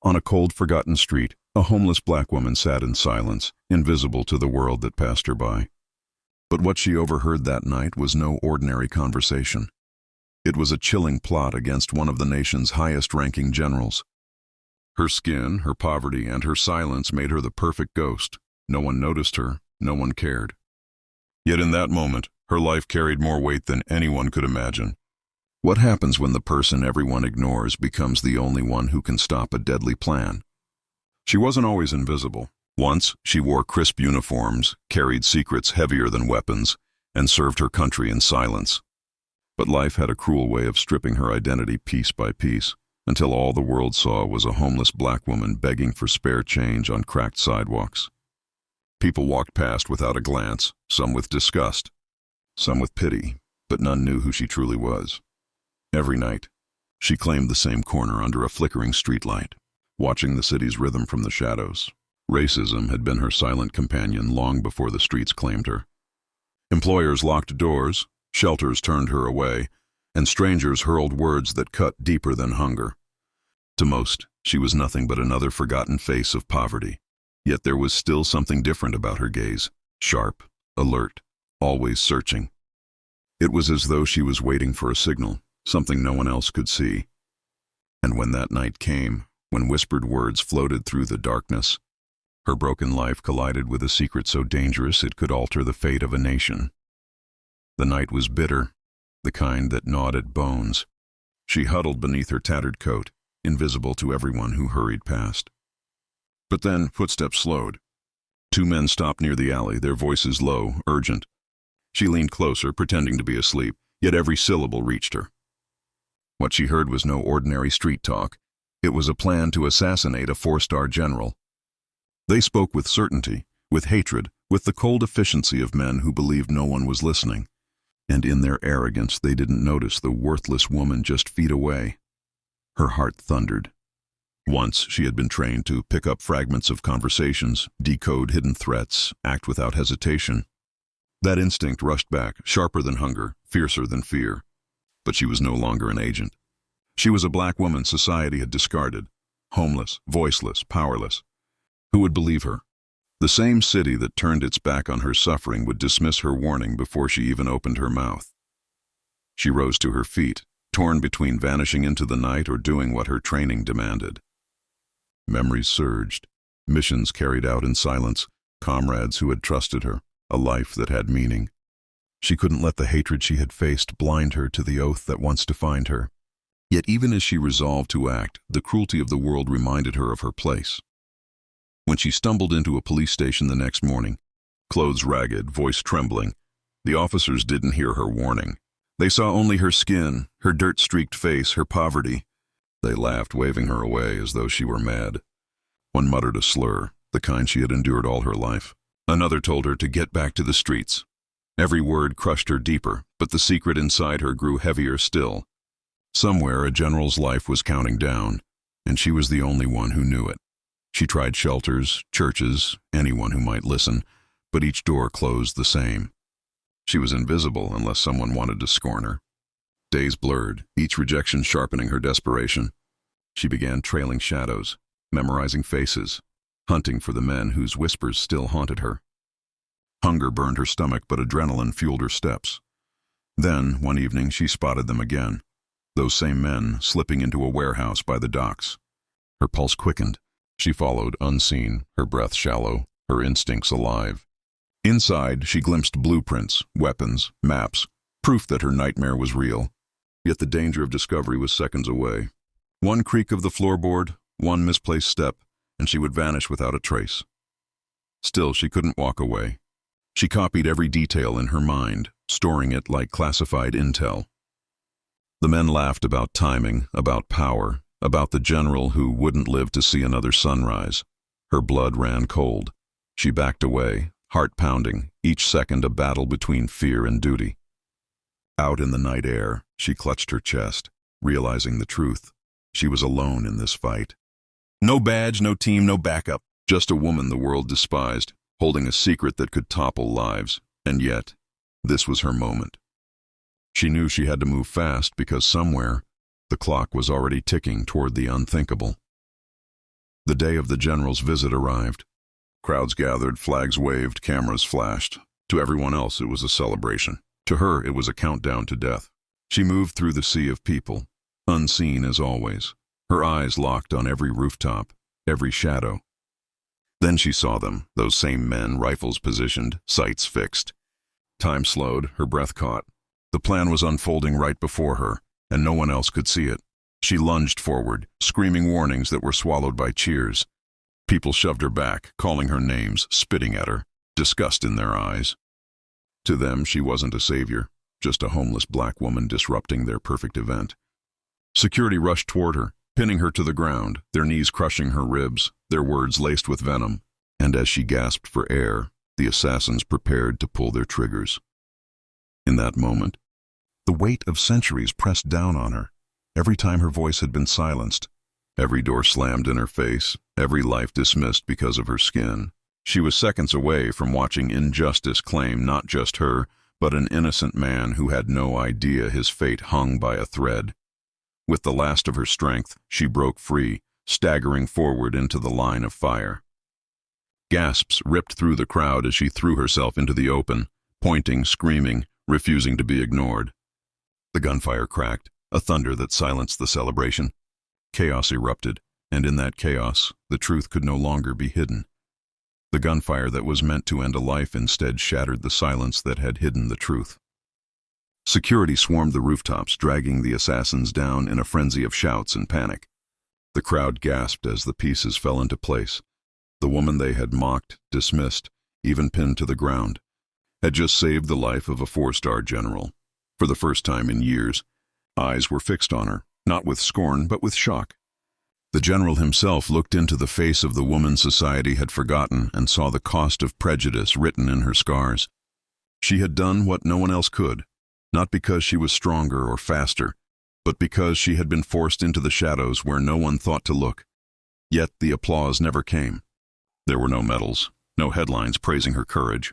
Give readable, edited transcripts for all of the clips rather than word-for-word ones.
On a cold, forgotten street, a homeless black woman sat in silence, invisible to the world that passed her by. But what she overheard that night was no ordinary conversation. It was a chilling plot against one of the nation's highest-ranking generals. Her skin, her poverty, and her silence made her the perfect ghost. No one noticed her, no one cared. Yet in that moment, her life carried more weight than anyone could imagine. What happens when the person everyone ignores becomes the only one who can stop a deadly plan? She wasn't always invisible. Once, she wore crisp uniforms, carried secrets heavier than weapons, and served her country in silence. But life had a cruel way of stripping her identity piece by piece, until all the world saw was a homeless black woman begging for spare change on cracked sidewalks. People walked past without a glance, some with disgust, some with pity, but none knew who she truly was. Every night, she claimed the same corner under a flickering streetlight, watching the city's rhythm from the shadows. Racism had been her silent companion long before the streets claimed her. Employers locked doors, shelters turned her away, and strangers hurled words that cut deeper than hunger. To most, she was nothing but another forgotten face of poverty. Yet there was still something different about her gaze, sharp, alert, always searching. It was as though she was waiting for a signal, something no one else could see. And when that night came, when whispered words floated through the darkness, her broken life collided with a secret so dangerous it could alter the fate of a nation. The night was bitter, the kind that gnawed at bones. She huddled beneath her tattered coat, invisible to everyone who hurried past. But then footsteps slowed. Two men stopped near the alley, their voices low, urgent. She leaned closer, pretending to be asleep, yet every syllable reached her. What she heard was no ordinary street talk. It was a plan to assassinate a four-star general. They spoke with certainty, with hatred, with the cold efficiency of men who believed no one was listening. And in their arrogance, they didn't notice the worthless woman just feet away. Her heart thundered. Once she had been trained to pick up fragments of conversations, decode hidden threats, act without hesitation. That instinct rushed back, sharper than hunger, fiercer than fear. But she was no longer an agent. She was a black woman society had discarded, homeless, voiceless, powerless. Who would believe her? The same city that turned its back on her suffering would dismiss her warning before she even opened her mouth. She rose to her feet, torn between vanishing into the night or doing what her training demanded. Memories surged, missions carried out in silence, comrades who had trusted her, a life that had meaning. She couldn't let the hatred she had faced blind her to the oath that once defined her. Yet even as she resolved to act, the cruelty of the world reminded her of her place. When she stumbled into a police station the next morning, clothes ragged, voice trembling, the officers didn't hear her warning. They saw only her skin, her dirt-streaked face, her poverty. They laughed, waving her away as though she were mad. One muttered a slur, the kind she had endured all her life. Another told her to get back to the streets. Every word crushed her deeper, but the secret inside her grew heavier still. Somewhere a general's life was counting down, and she was the only one who knew it. She tried shelters, churches, anyone who might listen, but each door closed the same. She was invisible unless someone wanted to scorn her. Days blurred, each rejection sharpening her desperation. She began trailing shadows, memorizing faces, hunting for the men whose whispers still haunted her. Hunger burned her stomach, but adrenaline fueled her steps. Then, one evening, she spotted them again. Those same men slipping into a warehouse by the docks. Her pulse quickened. She followed, unseen, her breath shallow, her instincts alive. Inside, she glimpsed blueprints, weapons, maps, proof that her nightmare was real. Yet the danger of discovery was seconds away. One creak of the floorboard, one misplaced step, and she would vanish without a trace. Still, she couldn't walk away. She copied every detail in her mind, storing it like classified intel. The men laughed about timing, about power, about the general who wouldn't live to see another sunrise. Her blood ran cold. She backed away, heart pounding, each second a battle between fear and duty. Out in the night air, she clutched her chest, realizing the truth. She was alone in this fight. No badge, no team, no backup. Just a woman the world despised, holding a secret that could topple lives. And yet, this was her moment. She knew she had to move fast because somewhere, the clock was already ticking toward the unthinkable. The day of the general's visit arrived. Crowds gathered, flags waved, cameras flashed. To everyone else, it was a celebration. To her, it was a countdown to death. She moved through the sea of people, unseen as always, her eyes locked on every rooftop, every shadow. Then she saw them, those same men, rifles positioned, sights fixed. Time slowed, her breath caught. The plan was unfolding right before her, and no one else could see it. She lunged forward, screaming warnings that were swallowed by cheers. People shoved her back, calling her names, spitting at her, disgust in their eyes. To them, she wasn't a savior, just a homeless black woman disrupting their perfect event. Security rushed toward her, pinning her to the ground, their knees crushing her ribs, their words laced with venom. And as she gasped for air, the assassins prepared to pull their triggers. In that moment, the weight of centuries pressed down on her. Every time her voice had been silenced, every door slammed in her face, every life dismissed because of her skin. She was seconds away from watching injustice claim not just her, but an innocent man who had no idea his fate hung by a thread. With the last of her strength, she broke free, staggering forward into the line of fire. Gasps ripped through the crowd as she threw herself into the open, pointing, screaming, refusing to be ignored. The gunfire cracked, a thunder that silenced the celebration. Chaos erupted, and in that chaos, the truth could no longer be hidden. The gunfire that was meant to end a life instead shattered the silence that had hidden the truth. Security swarmed the rooftops, dragging the assassins down in a frenzy of shouts and panic. The crowd gasped as the pieces fell into place. The woman they had mocked, dismissed, even pinned to the ground, had just saved the life of a four-star general. For the first time in years, eyes were fixed on her, not with scorn, but with shock. The general himself looked into the face of the woman society had forgotten and saw the cost of prejudice written in her scars. She had done what no one else could, not because she was stronger or faster, but because she had been forced into the shadows where no one thought to look. Yet the applause never came. There were no medals, no headlines praising her courage.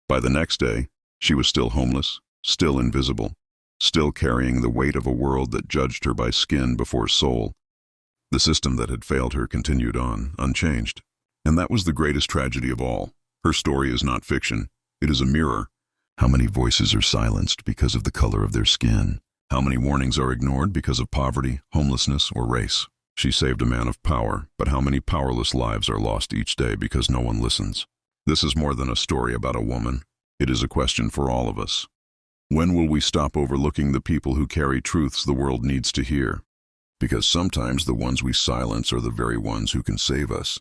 By the next day, she was still homeless, still invisible, still carrying the weight of a world that judged her by skin before soul. The system that had failed her continued on, unchanged. And that was the greatest tragedy of all. Her story is not fiction. It is a mirror. How many voices are silenced because of the color of their skin? How many warnings are ignored because of poverty, homelessness, or race? She saved a man of power, but how many powerless lives are lost each day because no one listens? This is more than a story about a woman. It is a question for all of us. When will we stop overlooking the people who carry truths the world needs to hear? Because sometimes the ones we silence are the very ones who can save us.